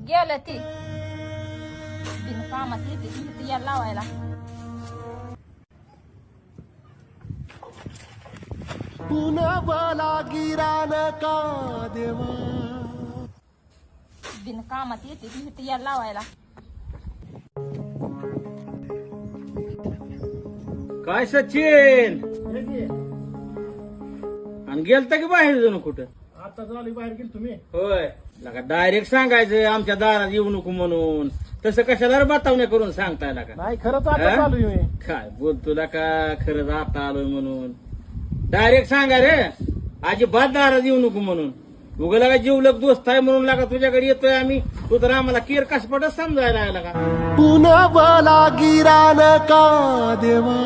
गेलं ती बिन कामात येते ती याला लावायला. पुन्हा मला गिरान का देवा. बिन कामात येते ती याला लावायला. काय सचिन आणि गेलता की बाहेर जाणं कुठं? आता चालू बाहेर गेल तुम्ही. होय लका डायरेक्ट सांगायचं आमच्या दारात येऊ नको म्हणून. तसं कशाला बतावण्या करून सांगताय का? नाही खरंच आता हा? चालू आहे मी. काय बोलतो का खरंच आता आलोय म्हणून. डायरेक्ट सांगा रे अजिबात दारात येऊ नको म्हणून. उगा लागा जीवलग दोस्त आहे म्हणून लागा तुझ्याकडे येतोय आम्ही. तू तर आम्हाला केर कसपटच समजायला लागला का? पुन्हा मला गिरान का देवा.